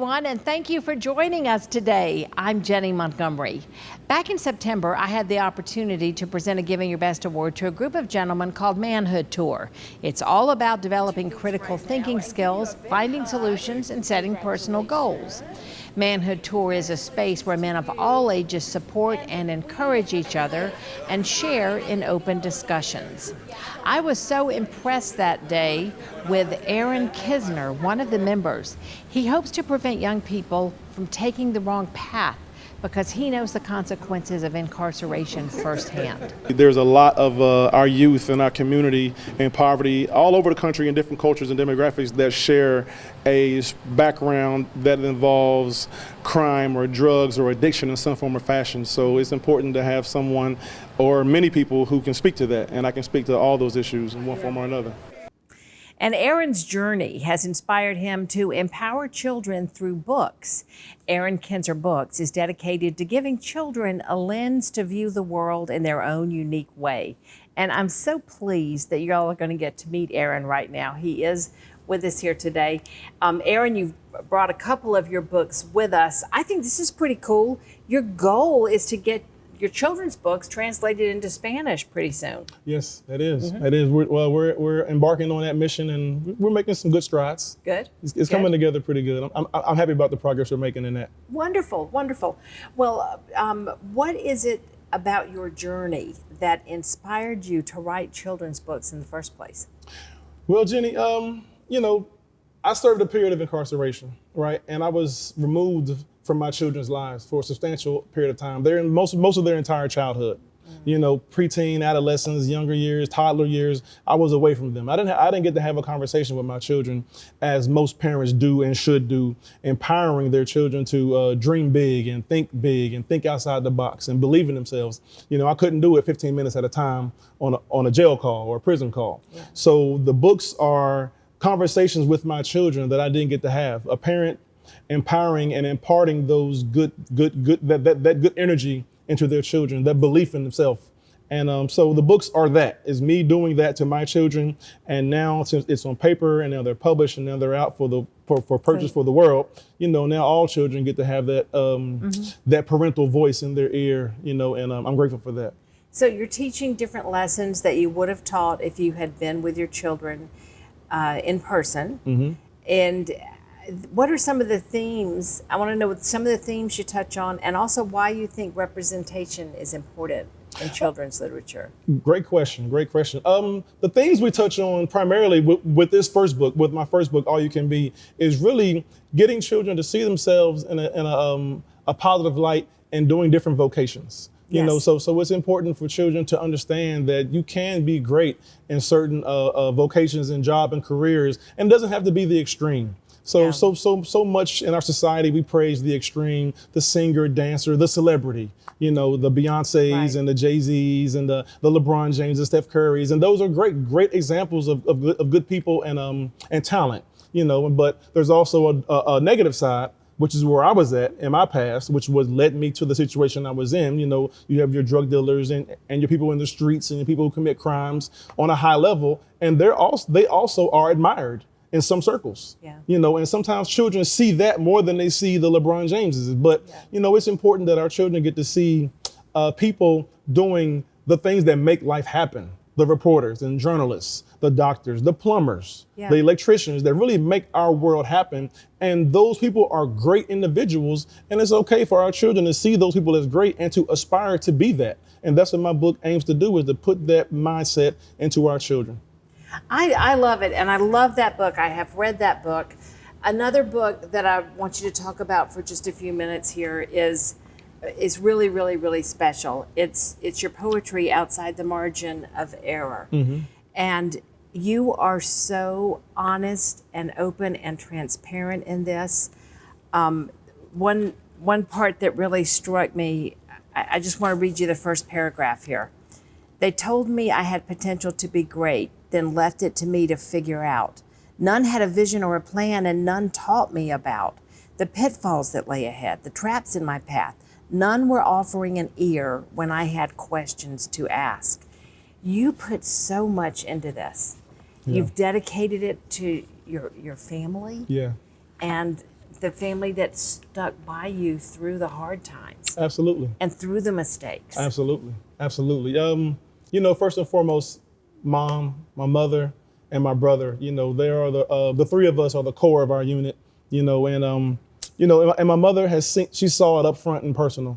everyone, and thank you for joining us today. I'm Jenny Montgomery. Back in September, I had the opportunity to present a Giving Your Best award to a group of gentlemen called Manhood Tour. It's all about developing critical thinking skills, finding solutions, and setting personal goals. Manhood Tour is a space where men of all ages support and encourage each other and share in open discussions. I was so impressed that day with Aaron Kinzer, one of the members. He hopes to prevent young people from taking the wrong path because he knows the consequences of incarceration firsthand. There's a lot of our youth in our community in poverty all over the country in different cultures and demographics that share a background that involves crime or drugs or addiction in some form or fashion. So it's important to have someone or many people who can speak to that, and I can speak to all those issues in one form or another. And Aaron's journey has inspired him to empower children through books. Aaron Kinzer Books is dedicated to giving children a lens to view the world in their own unique way. And I'm so pleased that y'all are going to get to meet Aaron right now. He is with us here today. Aaron, you've brought a couple of your books with us. I think this is pretty cool. Your goal is to get your children's books translated into Spanish pretty soon. Yes, that is. That is. We're embarking on that mission, and we're making some good strides. Good. It's coming together pretty good. I'm happy about the progress we're making in that. Wonderful, wonderful. Well, what is it about your journey that inspired you to write children's books in the first place? Well, Jenny, I served a period of incarceration, right? And I was removed from my children's lives for a substantial period of time. They're in most of their entire childhood. Preteen, adolescence, younger years, toddler years, I was away from them. I didn't get to have a conversation with my children as most parents do and should do, empowering their children to dream big and think outside the box and believe in themselves. I couldn't do it 15 minutes at a time on a jail call or a prison call. Yeah. So the books are conversations with my children that I didn't get to have. A parent empowering and imparting those good energy into their children, that belief in themselves. And so the books are that, is me doing that to my children. And now since it's on paper and now they're published and now they're out for purchase for the world, now all children get to have that that parental voice in their ear, and I'm grateful for that. So you're teaching different lessons that you would have taught if you had been with your children in person. And what are some of the themes? I want to know what some of the themes you touch on, and also why you think representation is important in children's literature. Great question. The things we touch on primarily with this first book, with my first book, All You Can Be, is really getting children to see themselves in a positive light and doing different vocations. So it's important for children to understand that you can be great in certain vocations and job and careers, and it doesn't have to be the extreme. So much in our society, we praise the extreme, the singer, dancer, the celebrity, the Beyoncés and the Jay-Z's and the LeBron James and Steph Curry's. And those are great examples of good people and talent, but there's also a negative side, which is where I was at in my past, which led me to the situation I was in. You have your drug dealers and your people in the streets and your people who commit crimes on a high level, and they also are admired in some circles. And sometimes children see that more than they see the LeBron Jameses. But, it's important that our children get to see people doing the things that make life happen. The reporters and journalists, the doctors, the plumbers, the electricians that really make our world happen. And those people are great individuals. And it's okay for our children to see those people as great and to aspire to be that. And that's what my book aims to do, is to put that mindset into our children. I love it, and I love that book. I have read that book. Another book that I want you to talk about for just a few minutes here is really, really, really special. It's your poetry, Outside the Margin of Error. And you are so honest and open and transparent in this. One part that really struck me, I just want to read you the first paragraph here. They told me I had potential to be great, then left it to me to figure out. None had a vision or a plan, and none taught me about the pitfalls that lay ahead, the traps in my path. None were offering an ear when I had questions to ask. You put so much into this. You've dedicated it to your family. Yeah. And the family that stuck by you through the hard times Absolutely. and through the mistakes. Absolutely. Absolutely. First and foremost, mom, my mother, and my brother, they are the three of us are the core of our unit, and my mother she saw it up front and personal.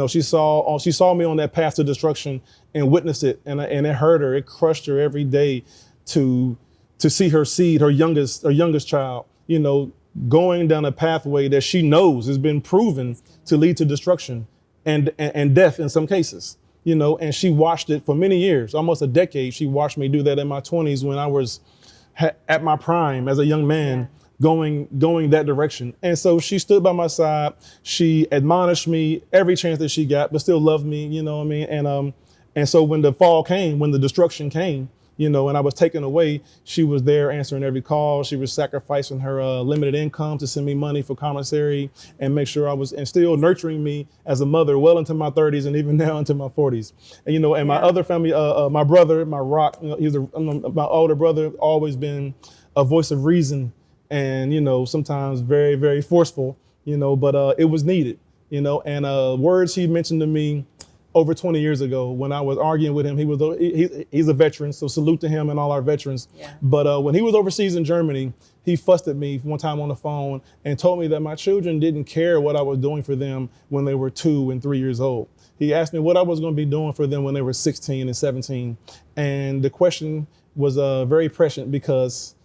She saw me on that path to destruction and witnessed it, and it hurt her. It crushed her every day to see her seed, her youngest child, going down a pathway that she knows has been proven to lead to destruction and death in some cases. And she watched it for many years, almost a decade. She watched me do that in my 20s when I was at my prime as a young man, going that direction. And so she stood by my side. She admonished me every chance that she got, but still loved me, you know what I mean? And so when the fall came, when the destruction came, and I was taken away, she was there answering every call. She was sacrificing her limited income to send me money for commissary and make sure and still nurturing me as a mother well into my 30s and even now into my 40s. And my other family, my brother, my rock, my older brother, always been a voice of reason and, sometimes very, very forceful, but it was needed, and words he mentioned to me over 20 years ago when I was arguing with him. He's a veteran, so salute to him and all our veterans. Yeah. But when he was overseas in Germany, he fussed at me one time on the phone and told me that my children didn't care what I was doing for them when they were 2 and 3 years old. He asked me what I was going to be doing for them when they were 16 and 17. And the question was very prescient because,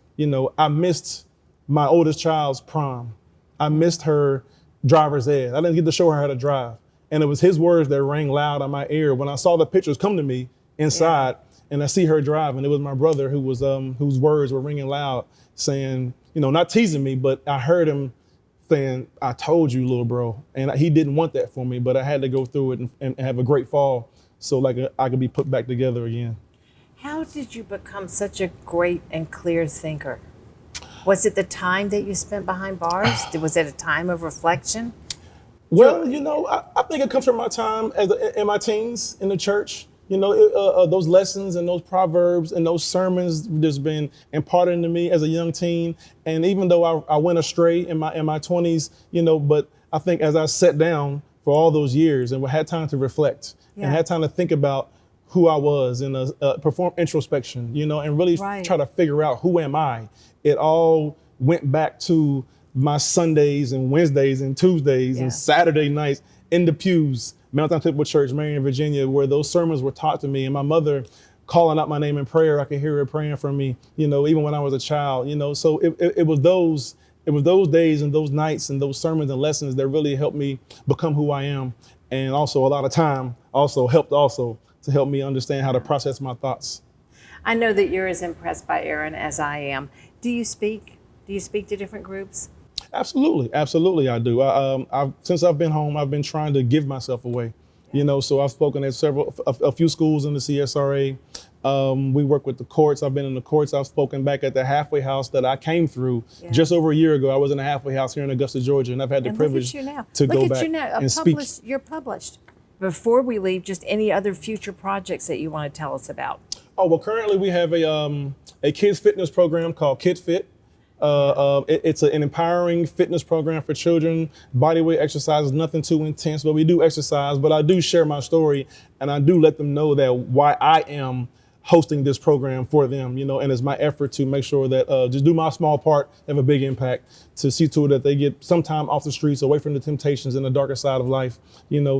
I missed my oldest child's prom. I missed her driver's ed. I didn't get to show her how to drive. And it was his words that rang loud on my ear when I saw the pictures come to me inside and I see her driving. It was my brother who was whose words were ringing loud saying, not teasing me, but I heard him saying, "I told you, little bro." And he didn't want that for me, but I had to go through it and have a great fall so I could be put back together again. How did you become such a great and clear thinker? Was it the time that you spent behind bars? Was it a time of reflection? Well, I think it comes from my time in my teens in the church. Those lessons and those proverbs and those sermons just been imparted into me as a young teen. And even though I went astray in my 20s, but I think as I sat down for all those years and had time to reflect and had time to think about who I was and perform introspection, and really try to figure out who am I. It all went back to my Sundays and Wednesdays and Tuesdays and Saturday nights in the pews, Mountain Temple Church, Marion, Virginia, where those sermons were taught to me, and my mother calling out my name in prayer. I could hear her praying for me, even when I was a child, So it was those days and those nights and those sermons and lessons that really helped me become who I am. And also a lot of time also helped to help me understand how to process my thoughts. I know that you're as impressed by Aaron as I am. Do you speak to different groups? Absolutely, I do. Since I've been home, I've been trying to give myself away. So I've spoken at a few schools in the CSRA. We work with the courts. I've been in the courts. I've spoken back at the halfway house that I came through just over a year ago. I was in a halfway house here in Augusta, Georgia, and I've had the privilege to go back and speak. You're published. Before we leave, just any other future projects that you want to tell us about? Oh, well, currently we have a kids fitness program called Kid Fit. It's an empowering fitness program for children. Bodyweight exercises, nothing too intense, but we do exercise. But I do share my story, and I do let them know that why I am hosting this program for them, and it's my effort to make sure that just do my small part, have a big impact to see to it that they get some time off the streets, away from the temptations and the darker side of life,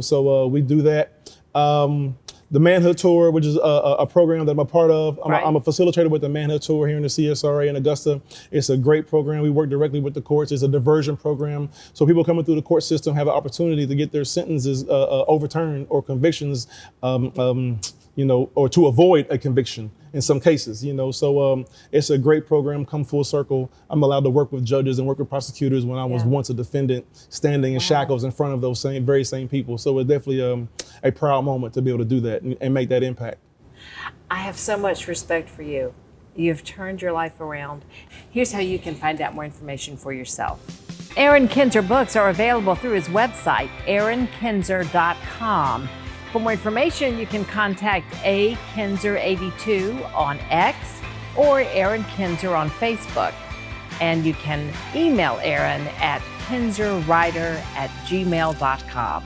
so we do that. The Manhood Tour, which is a program that I'm a part of. I'm a facilitator with the Manhood Tour here in the CSRA in Augusta. It's a great program. We work directly with the courts. It's a diversion program. So people coming through the court system have an opportunity to get their sentences overturned or convictions, or to avoid a conviction in some cases, So it's a great program, come full circle. I'm allowed to work with judges and work with prosecutors when I was once a defendant standing in shackles in front of those very same people. So it's definitely a proud moment to be able to do that and make that impact. I have so much respect for you. You've turned your life around. Here's how you can find out more information for yourself. Aaron Kinzer books are available through his website, aaronkinzer.com. For more information, you can contact Kinzer82 on X or Aaron Kinzer on Facebook. And you can email Erin at kinzerwriter@gmail.com.